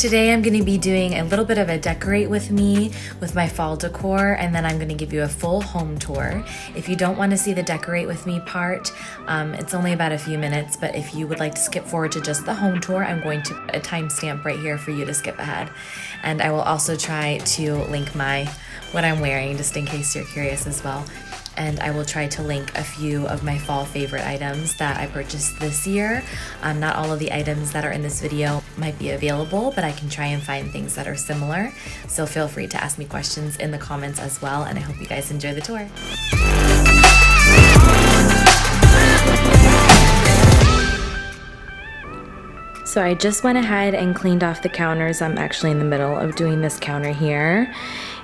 today I'm going to be doing a little bit of a decorate with me with my fall decor, and then I'm going to give you a full home tour. If you don't want to see the decorate with me part, it's only about a few minutes, but if you would like to skip forward to just the home tour, I'm going to put a timestamp right here for you to skip ahead. And I will also try to link what I'm wearing just in case you're curious as well. And I will try to link a few of my fall favorite items that I purchased this year. Not all of the items that are in this video might be available, but I can try and find things that are similar. So feel free to ask me questions in the comments as well, and I hope you guys enjoy the tour. So I just went ahead and cleaned off the counters. I'm actually in the middle of doing this counter here.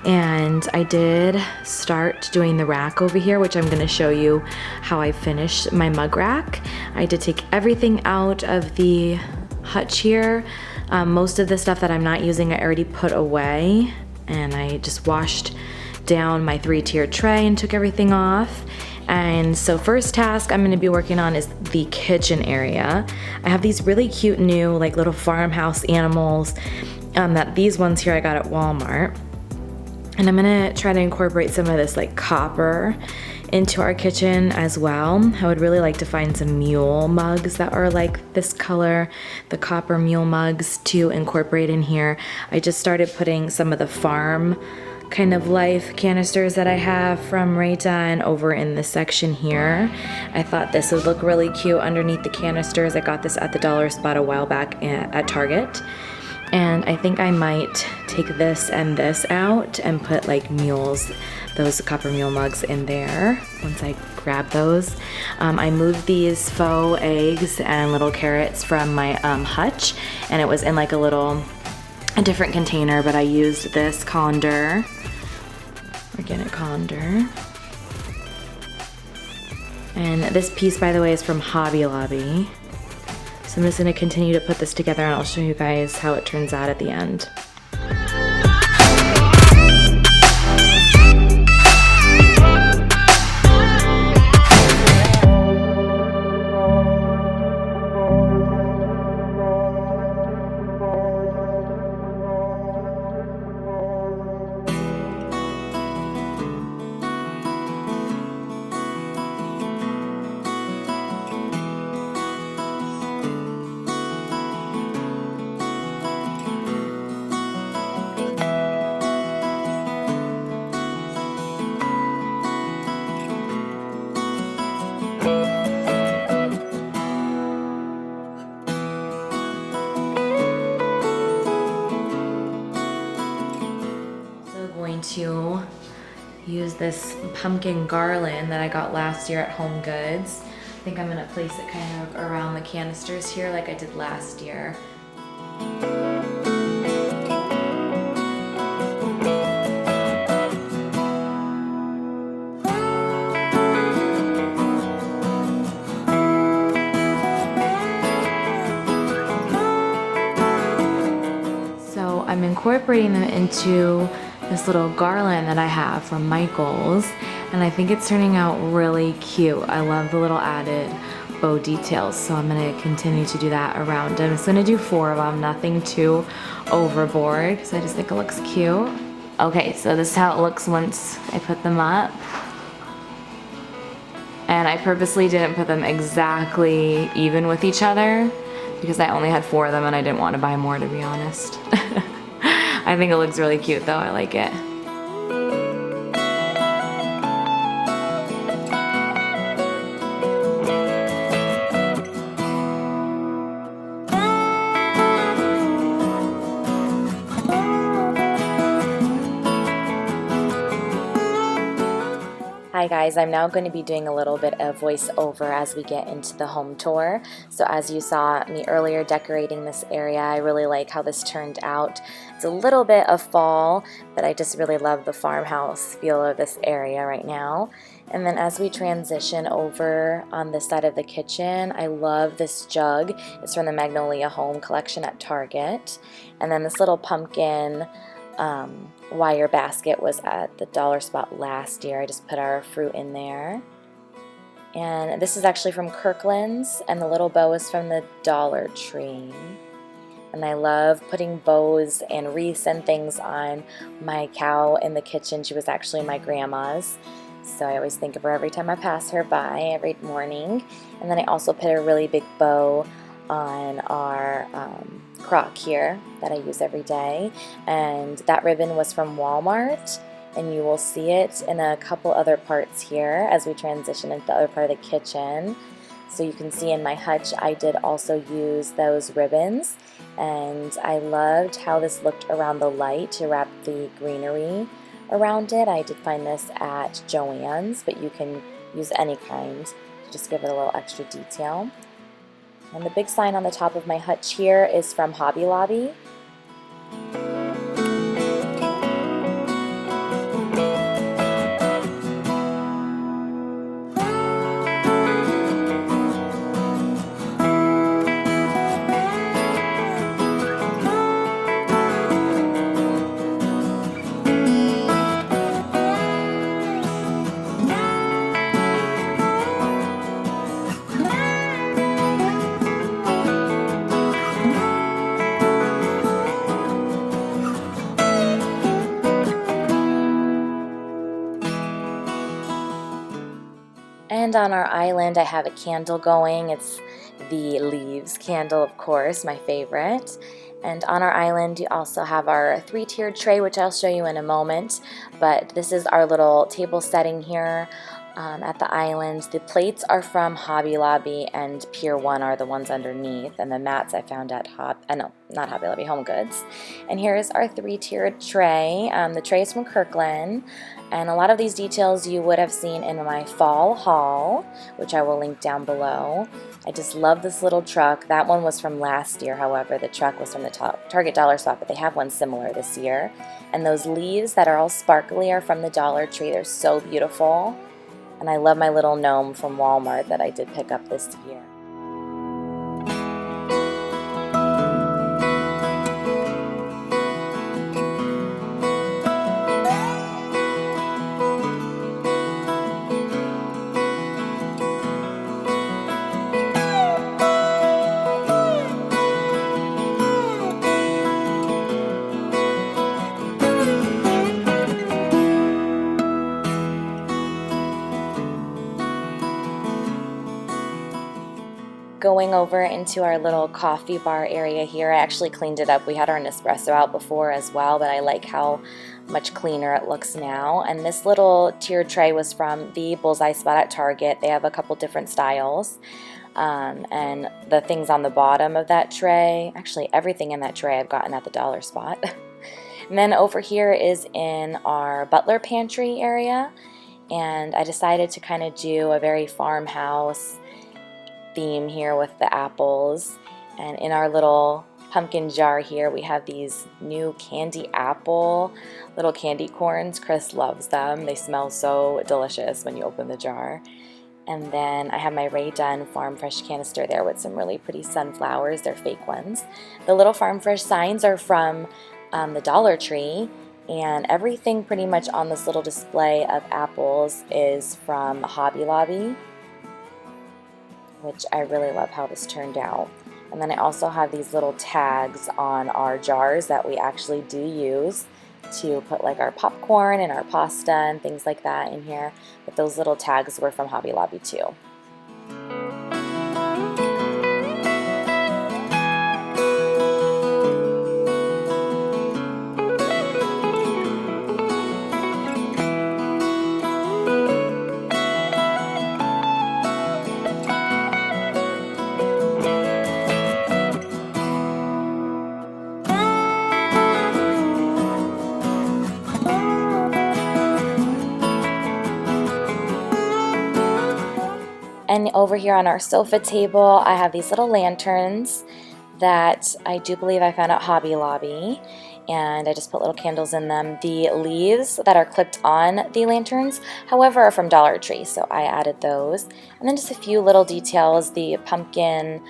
And I did start doing the rack over here, which I'm gonna show you how I finished my mug rack. I did take everything out of the hutch here. Most of the stuff that I'm not using I already put away, and I just washed down my 3-tier tray and took everything off. And so first task I'm gonna be working on is the kitchen area. I have these really cute new like little farmhouse animals, these ones here I got at Walmart. And I'm gonna try to incorporate some of this like copper into our kitchen as well. I would really like to find some mule mugs that are like this color, the copper mule mugs, to incorporate in here. I just started putting some of the farm kind of life canisters that I have from Rayta over in this section here. I thought this would look really cute underneath the canisters. I got this at the dollar spot a while back at Target. And I think I might take this and this out and put like mules, those copper mule mugs in there once I grab those. I moved these faux eggs and little carrots from my hutch, and it was in like a different container, but I used this colander, organic colander. And this piece, by the way, is from Hobby Lobby. So I'm just going to continue to put this together, and I'll show you guys how it turns out at the end. To use this pumpkin garland that I got last year at Home Goods. I think I'm gonna place it kind of around the canisters here like I did last year. So I'm incorporating them into this little garland that I have from Michaels, and I think it's turning out really cute. I love the little added bow details, so I'm gonna continue to do that around. I'm just gonna do 4 of them, nothing too overboard, because I just think it looks cute. Okay, so this is how it looks once I put them up. And I purposely didn't put them exactly even with each other, because I only had 4 of them and I didn't want to buy more, to be honest. I think it looks really cute though, I like it. Hi guys, I'm now going to be doing a little bit of voiceover as we get into the home tour. So as you saw me earlier decorating this area, I really like how this turned out. It's a little bit of fall, but I just really love the farmhouse feel of this area right now. And then as we transition over on this side of the kitchen, I love this jug. It's from the Magnolia Home collection at Target. And then this little pumpkin wire basket was at the dollar spot last year. I just put our fruit in there. And this is actually from Kirkland's, and the little bow is from the Dollar Tree. And I love putting bows and wreaths and things on my cow in the kitchen. She was actually my grandma's, so I always think of her every time I pass her by every morning. And then I also put a really big bow on our crock here that I use every day, and that ribbon was from Walmart, and you will see it in a couple other parts here as we transition into the other part of the kitchen. So you can see in my hutch I did also use those ribbons, and I loved how this looked around the light to wrap the greenery around it. I did find this at Joann's, but you can use any kind to just give it a little extra detail. And the big sign on the top of my hutch here is from Hobby Lobby. And on our island I have a candle going. It's the leaves candle, of course, my favorite. And on our island you also have our 3-tiered tray, which I'll show you in a moment. But this is our little table setting here at the island. The plates are from Hobby Lobby, and Pier 1 are the ones underneath. And the mats I found at not Hobby Lobby, Home Goods. And here's our 3-tiered tray. The tray is from Kirkland. And a lot of these details you would have seen in my fall haul, which I will link down below. I just love this little truck. That one was from last year, however. The truck was from the Target Dollar Spot, but they have one similar this year. And those leaves that are all sparkly are from the Dollar Tree. They're so beautiful. And I love my little gnome from Walmart that I did pick up this year. Going over into our little coffee bar area here, I actually cleaned it up. We had our Nespresso out before as well, but I like how much cleaner it looks now. And this little tiered tray was from the Bullseye Spot at Target. They have a couple different styles. And the things on the bottom of that tray, actually everything in that tray I've gotten at the Dollar Spot. And then over here is in our butler pantry area, and I decided to kind of do a very farmhouse theme here with the apples. And in our little pumpkin jar here we have these new candy apple little candy corns. Chris loves them. They smell so delicious when you open the jar. And then I have my Ray Dunn Farm Fresh canister there with some really pretty sunflowers. They're fake ones. The little Farm Fresh signs are from the Dollar Tree, and everything pretty much on this little display of apples is from Hobby Lobby, which I really love how this turned out. And then I also have these little tags on our jars that we actually do use to put like our popcorn and our pasta and things like that in here. But those little tags were from Hobby Lobby too. And over here on our sofa table, I have these little lanterns that I do believe I found at Hobby Lobby, and I just put little candles in them. The leaves that are clipped on the lanterns, however, are from Dollar Tree, so I added those. And then just a few little details. The pumpkin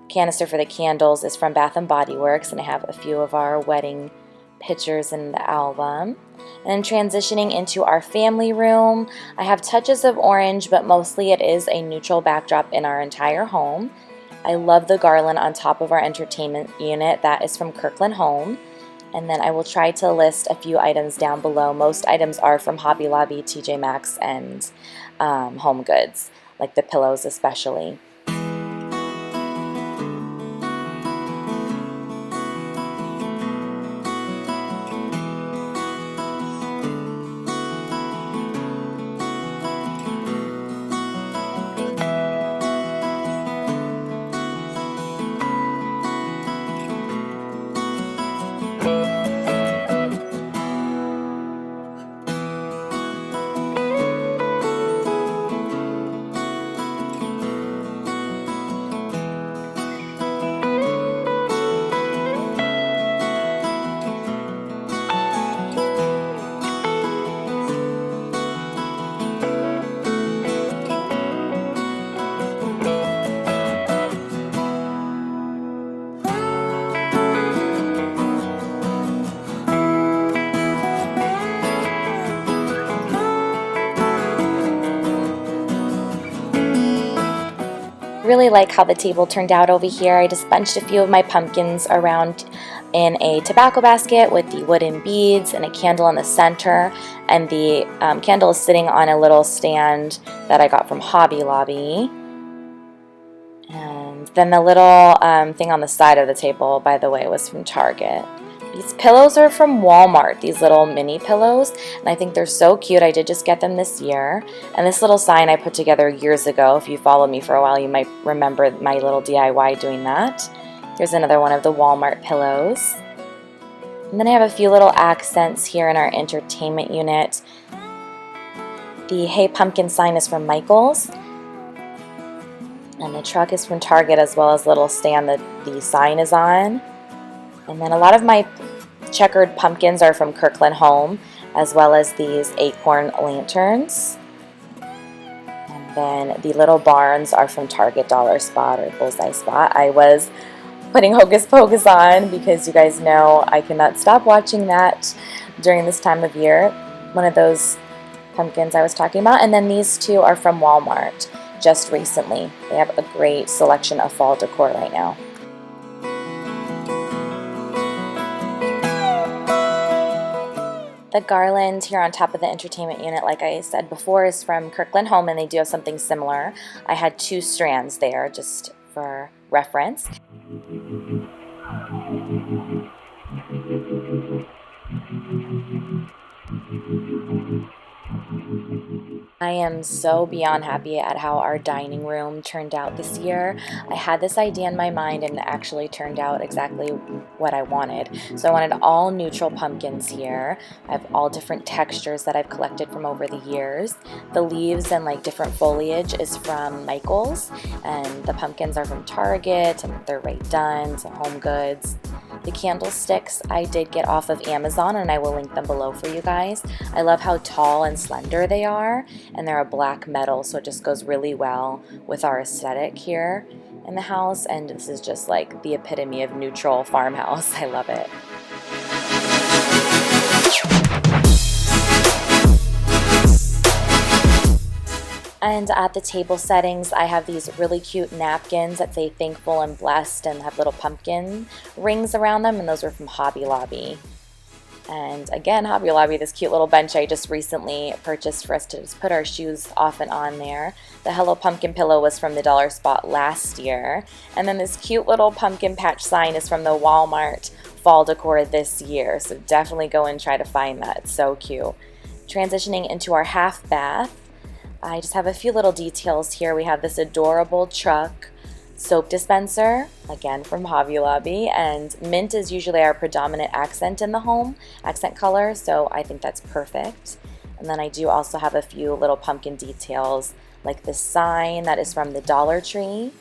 canister for the candles is from Bath & Body Works, and I have a few of our wedding pictures in the album. And then transitioning into our family room, I have touches of orange, but mostly it is a neutral backdrop in our entire home. I love the garland on top of our entertainment unit. That is from Kirkland Home. And then I will try to list a few items down below. Most items are from Hobby Lobby, TJ Maxx, and Home Goods, like the pillows especially. Really like how the table turned out over here. I just bunched a few of my pumpkins around in a tobacco basket with the wooden beads and a candle in the center, and the candle is sitting on a little stand that I got from Hobby Lobby. And then the little thing on the side of the table, by the way, was from Target. These pillows are from Walmart, these little mini pillows, and I think they're so cute. I did just get them this year. And this little sign I put together years ago. If you followed me for a while, you might remember my little DIY doing that. Here's another one of the Walmart pillows. And then I have a few little accents here in our entertainment unit. The Hey Pumpkin sign is from Michaels. And the truck is from Target, as well as a little stand that the sign is on. And then a lot of my checkered pumpkins are from Kirkland Home, as well as these acorn lanterns. And then the little barns are from Target Dollar Spot or Bullseye Spot. I was putting Hocus Pocus on because you guys know I cannot stop watching that during this time of year. One of those pumpkins I was talking about. And then these two are from Walmart just recently. They have a great selection of fall decor right now. The garland here on top of the entertainment unit, like I said before, is from Kirkland Home, and they do have something similar. I had 2 strands there just for reference. I am so beyond happy at how our dining room turned out this year. I had this idea in my mind and it actually turned out exactly what I wanted. So I wanted all neutral pumpkins here. I have all different textures that I've collected from over the years. The leaves and like different foliage is from Michaels, and the pumpkins are from Target, and they're right done, so Home Goods. The candlesticks I did get off of Amazon, and I will link them below for you guys. I love how tall and slender they are, and they're a black metal, so it just goes really well with our aesthetic here in the house. And this is just like the epitome of neutral farmhouse. I love it. And at the table settings, I have these really cute napkins that say thankful and blessed and have little pumpkin rings around them, and those are from Hobby Lobby. And again, Hobby Lobby, this cute little bench I just recently purchased for us to just put our shoes off and on there. The Hello Pumpkin pillow was from the Dollar Spot last year. And then this cute little pumpkin patch sign is from the Walmart fall decor this year. So definitely go and try to find that. It's so cute. Transitioning into our half bath, I just have a few little details here. We have this adorable truck soap dispenser, again from Hobby Lobby, and mint is usually our predominant accent in the home, accent color, so I think that's perfect. And then I do also have a few little pumpkin details, like this sign that is from the Dollar Tree,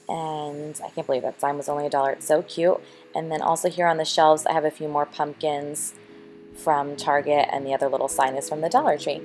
and I can't believe that sign was only $1. It's so cute. And then also here on the shelves I have a few more pumpkins from Target, and the other little sign is from the Dollar Tree.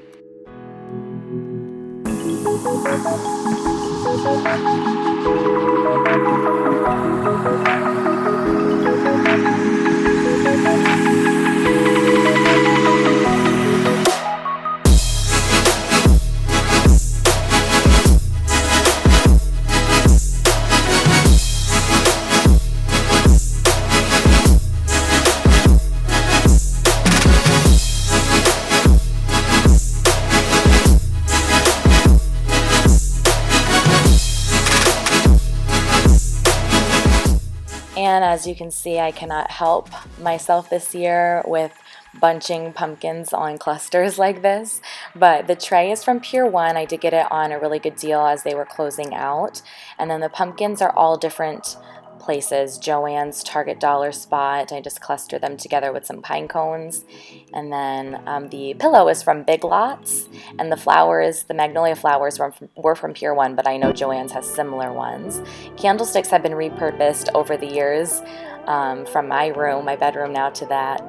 And as you can see, I cannot help myself this year with bunching pumpkins on clusters like this, but the tray is from Pier 1. I did get it on a really good deal as they were closing out, and then the pumpkins are all different places. Joann's, Target, Dollar Spot. I just cluster them together with some pine cones, and then the pillow is from Big Lots, and the flowers, the magnolia flowers were from Pier 1, but I know Joann's has similar ones. Candlesticks have been repurposed over the years from my room, my bedroom now, to that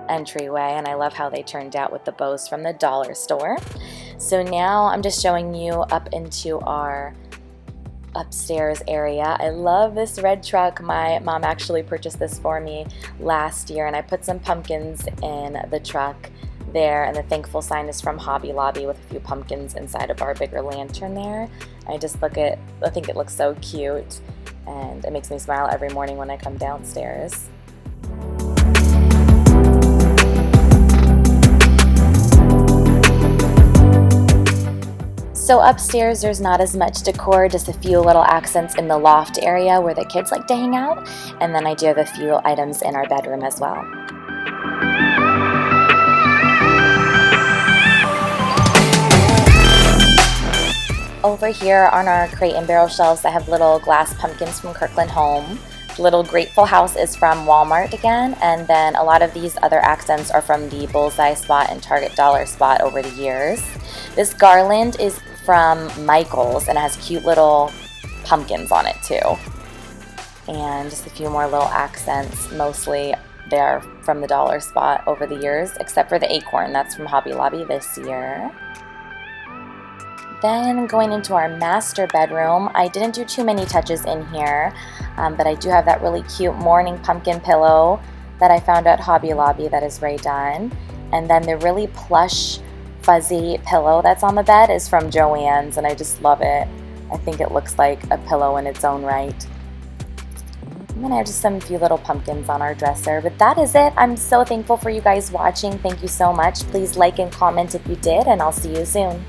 entryway, and I love how they turned out with the bows from the dollar store. So now I'm just showing you up into our upstairs area. I love this red truck. My mom actually purchased this for me last year, and I put some pumpkins in the truck there, and the thankful sign is from Hobby Lobby with a few pumpkins inside of our bigger lantern there. I think it looks so cute, and it makes me smile every morning when I come downstairs. So upstairs there's not as much decor, just a few little accents in the loft area where the kids like to hang out, and then I do have a few items in our bedroom as well. Over here on our crate and barrel shelves I have little glass pumpkins from Kirkland Home. Little Grateful House is from Walmart again, and then a lot of these other accents are from the Bullseye Spot and Target Dollar Spot over the years. This garland is from Michael's, and it has cute little pumpkins on it too. And just a few more little accents, mostly they're from the Dollar Spot over the years, except for the acorn, that's from Hobby Lobby this year. Then going into our master bedroom, I didn't do too many touches in here, but I do have that really cute morning pumpkin pillow that I found at Hobby Lobby that is redone. And then the really plush, fuzzy pillow that's on the bed is from Joann's, and I just love it. I think it looks like a pillow in its own right. And then I have just a few little pumpkins on our dresser, but that is it. I'm so thankful for you guys watching. Thank you so much. Please like and comment if you did, and I'll see you soon.